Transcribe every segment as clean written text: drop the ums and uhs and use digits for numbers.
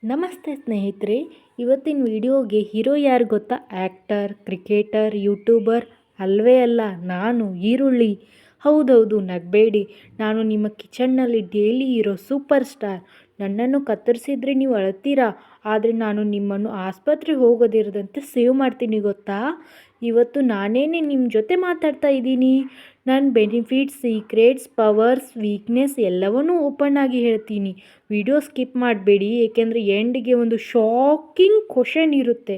ನಮಸ್ತೆ ಸ್ನೇಹಿತರೆ, ಇವತ್ತಿನ ವಿಡಿಯೋಗೆ ಹೀರೋ ಯಾರು ಗೊತ್ತಾ? ಆ್ಯಕ್ಟರ್, ಕ್ರಿಕೆಟರ್, ಯೂಟ್ಯೂಬರ್ ಅಲ್ವೇ ಅಲ್ಲ, ನಾನು ಈರುಳ್ಳಿ. ಹೌದೌದು, ನಗಬೇಡಿ. ನಾನು ನಿಮ್ಮ ಕಿಚನ್ನಲ್ಲಿ ಡೈಲಿ ಇರೋ ಸೂಪರ್ ಸ್ಟಾರ್. ನನ್ನನ್ನು ಕತ್ತರಿಸಿದ್ರೆ ನೀವು ಅಳ್ತೀರಾ, ಆದರೆ ನಾನು ನಿಮ್ಮನ್ನು ಆಸ್ಪತ್ರೆಗೆ ಹೋಗೋದಿರದಂತೆ ಸೇವ್ ಮಾಡ್ತೀನಿ ಗೊತ್ತಾ? ಇವತ್ತು ನಾನೇನೇ ನಿಮ್ಮ ಜೊತೆ ಮಾತಾಡ್ತಾ ಇದ್ದೀನಿ. ನನ್ನ ಬೆನಿಫಿಟ್ಸ್, ಸೀಕ್ರೆಟ್ಸ್, ಪವರ್ಸ್, ವೀಕ್ನೆಸ್ ಎಲ್ಲವನ್ನೂ ಓಪನ್ ಆಗಿ ಹೇಳ್ತೀನಿ. ವಿಡಿಯೋ ಸ್ಕಿಪ್ ಮಾಡಬೇಡಿ, ಏಕೆಂದರೆ ಎಂಡ್ಗೆ ಒಂದು ಶಾಕಿಂಗ್ ಕ್ವಶನ್ ಇರುತ್ತೆ.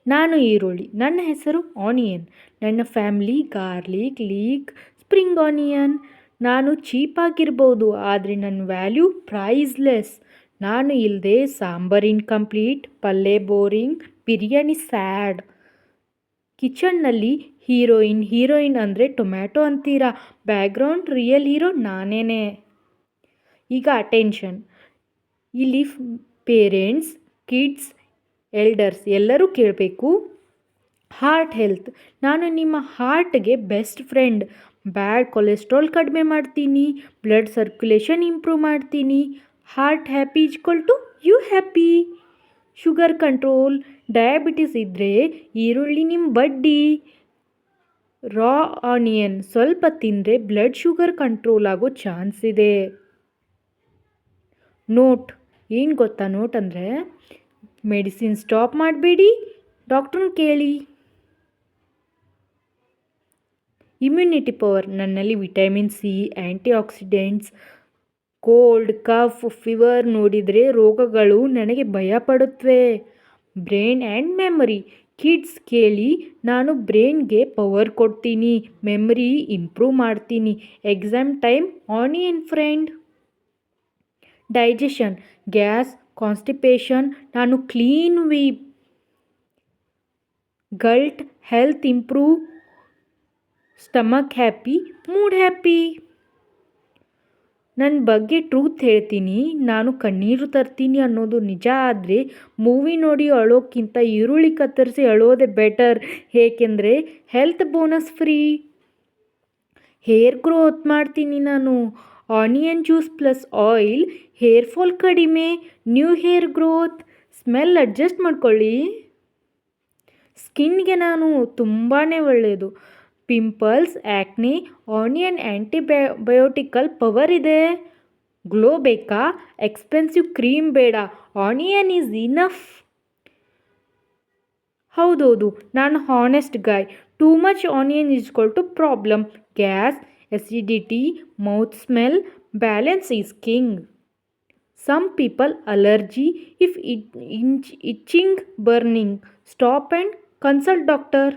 ನಾನು ಈರುಳ್ಳಿ, ನನ್ನ ಹೆಸರು ಆನಿಯನ್, ನನ್ನ family garlic, leak, spring onion. ನಾನು ಚೀಪಾಗಿರ್ಬೋದು, ಆದರೆ ನನ್ನ ವ್ಯಾಲ್ಯೂ ಪ್ರೈಸ್ಲೆಸ್. ನಾನು ಇಲ್ಲದೆ ಸಾಂಬಾರ್ ಇನ್ಕಂಪ್ಲೀಟ್, ಪಲ್ಯ ಬೋರಿಂಗ್, ಬಿರಿಯಾನಿ ಸ್ಯಾಡ್. ಕಿಚನ್ನಲ್ಲಿ ಹೀರೋಯಿನ್ ಅಂದರೆ ಟೊಮ್ಯಾಟೊ ಅಂತೀರಾ, ಬ್ಯಾಕ್ಗ್ರೌಂಡ್ ರಿಯಲ್ ಹೀರೋ ನಾನೇನೆ. ಈಗ ಅಟೆನ್ಷನ್. ಇಲ್ಲಿ ಪೇರೆಂಟ್ಸ್, ಕಿಡ್ಸ್, ಎಲ್ಡರ್ಸ್ ಎಲ್ಲರೂ ಕೇಳಬೇಕು. ಹಾರ್ಟ್ ಹೆಲ್ತ್, ನಾನು ನಿಮ್ಮ ಹಾರ್ಟ್ಗೆ ಬೆಸ್ಟ್ ಫ್ರೆಂಡ್. ಬ್ಯಾಡ್ ಕೊಲೆಸ್ಟ್ರಾಲ್ ಕಡಿಮೆ ಮಾಡ್ತೀನಿ, ಬ್ಲಡ್ ಸರ್ಕ್ಯುಲೇಷನ್ ಇಂಪ್ರೂವ್ ಮಾಡ್ತೀನಿ. Heart happy equal to you happy. Sugar control, diabetes ಇದ್ದರೆ ಈರುಳ್ಳಿ ನಿಮ್ಮ ಬಡ್ಡಿ. ರಾ ಆನಿಯನ್ ಸ್ವಲ್ಪ ತಿಂದರೆ ಬ್ಲಡ್ ಶುಗರ್ ಕಂಟ್ರೋಲ್ ಆಗೋ ಚಾನ್ಸ್ ಇದೆ. ನೋಟ್, ಏನು ಗೊತ್ತಾ ನೋಟ್ ಅಂದರೆ? ಮೆಡಿಸಿನ್ ಸ್ಟಾಪ್ ಮಾಡಬೇಡಿ, ಡಾಕ್ಟ್ರನ್ನ ಕೇಳಿ. ಇಮ್ಯುನಿಟಿ ಪವರ್, ನನ್ನಲ್ಲಿ vitamin C, antioxidants. Cold, cough, fever ನೋಡಿದರೆ ರೋಗಗಳು ನನಗೆ ಭಯಪಡುತ್ತವೆ. ಬ್ರೈನ್ ಆ್ಯಂಡ್ ಮೆಮರಿ, ಕಿಡ್ಸ್ ಕೇಳಿ, ನಾನು ಬ್ರೈನ್ಗೆ ಪವರ್ ಕೊಡ್ತೀನಿ, ಮೆಮರಿ ಇಂಪ್ರೂವ್ ಮಾಡ್ತೀನಿ. Exam time onion friend. Digestion, gas, constipation, ನಾನು clean sweep. Gut, health improve. Stomach happy, mood happy. ನನ್ನ ಬಗ್ಗೆ ಟ್ರೂತ್ ಹೇಳ್ತೀನಿ, ನಾನು ಕಣ್ಣೀರು ತರ್ತೀನಿ ಅನ್ನೋದು ನಿಜ. ಆದರೆ ಮೂವಿ ನೋಡಿ ಅಳೋಕ್ಕಿಂತ ಈರುಳ್ಳಿ ಕತ್ತರಿಸಿ ಅಳೋದೇ ಬೆಟರ್, ಏಕೆಂದರೆ health bonus free. Hair growth ಮಾಡ್ತೀನಿ ನಾನು. Onion juice plus oil, hair fall ಕಡಿಮೆ, new hair growth. Smell adjust ಮಾಡ್ಕೊಳ್ಳಿ. ಸ್ಕಿನ್ಗೆ ನಾನು ತುಂಬಾ ಒಳ್ಳೆಯದು. Pimples, acne, onion antibiotical power ಇದೆ. ಗ್ಲೋ ಬೇಕಾ? ಎಕ್ಸ್ಪೆನ್ಸಿವ್ ಕ್ರೀಮ್ ಬೇಡ, ಆನಿಯನ್ ಈಸ್ ಇನಫ್. ಹೌದೌದು, ನಾನು honest guy. Too much onion is equal to problem. Gas, acidity, mouth smell, balance is king. Some people allergy, if itching, burning, stop and consult doctor.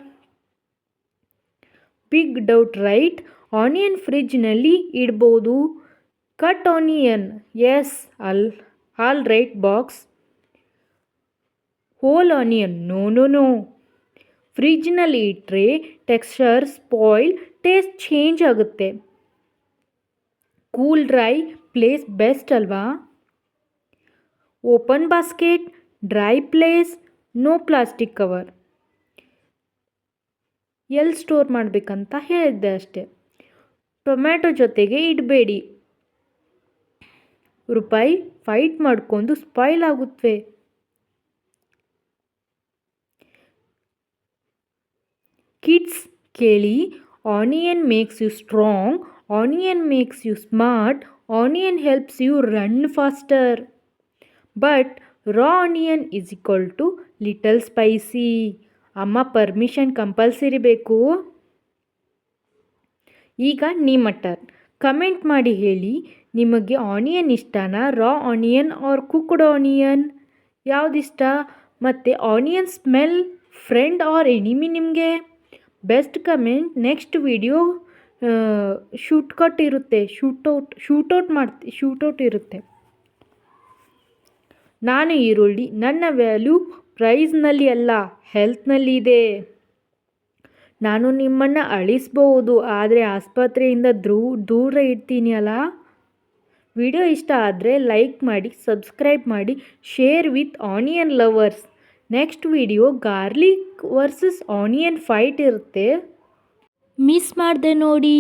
Big doubt, right? Onion fridge nalli idbodu. Cut onion, yes, all right box. Whole onion, no. Fridge ನಲ್ಲಿ ಇಟ್ಟರೆ texture spoil, taste change ಆಗುತ್ತೆ. Cool dry place best ಅಲ್ವಾ? Open basket, dry place, no plastic cover. ಎಲ್ಲಿ store ಮಾಡಬೇಕಂತ ಹೇಳಿದ್ದೆ ಅಷ್ಟೆ. Tomato ಜೊತೆಗೆ ಇಡಬೇಡಿ, ರೂಪಾಯಿ ಫೈಟ್ ಮಾಡ್ಕೊಂಡು ಸ್ಪಾಯ್ಲ್ ಆಗುತ್ತವೆ. ಕಿಡ್ಸ್ ಕೇಳಿ, onion makes you strong, onion makes you smart, onion helps you run faster. But raw onion is equal to little spicy. ಅಮ್ಮ ಪರ್ಮಿಷನ್ ಕಂಪಲ್ಸರಿ ಬೇಕು. ಈಗ ನಿಮ್ಮ ಟರ್ನ್. ಕಮೆಂಟ್ ಮಾಡಿ ಹೇಳಿ, ನಿಮಗೆ ಆನಿಯನ್ ಇಷ್ಟನಾ? Raw onion or cooked onion ಯಾವುದಿಷ್ಟ? ಮತ್ತು onion smell friend or enemy ನಿಮಗೆ? Best comment. Next video shootout ಇರುತ್ತೆ. ನಾನು ಈರುಳ್ಳಿ, ನನ್ನ ವ್ಯಾಲ್ಯೂ ಪ್ರೈಸ್ನಲ್ಲಿ ಅಲ್ಲ, ಹೆಲ್ತ್ನಲ್ಲಿ ಇದೆ. ನಾನು ನಿಮ್ಮನ್ನು ಅಳಿಸ್ಬೋದು, ಆದರೆ ಆಸ್ಪತ್ರೆಯಿಂದ ದೂರ ಇಡ್ತೀನಿ ಅಲ್ಲ. ವಿಡಿಯೋ ಇಷ್ಟ ಆದರೆ ಲೈಕ್ ಮಾಡಿ, ಸಬ್ಸ್ಕ್ರೈಬ್ ಮಾಡಿ, share with onion lovers. Next video garlic versus onion fight ಇರುತ್ತೆ, ಮಿಸ್ ಮಾಡಿದೆ ನೋಡಿ.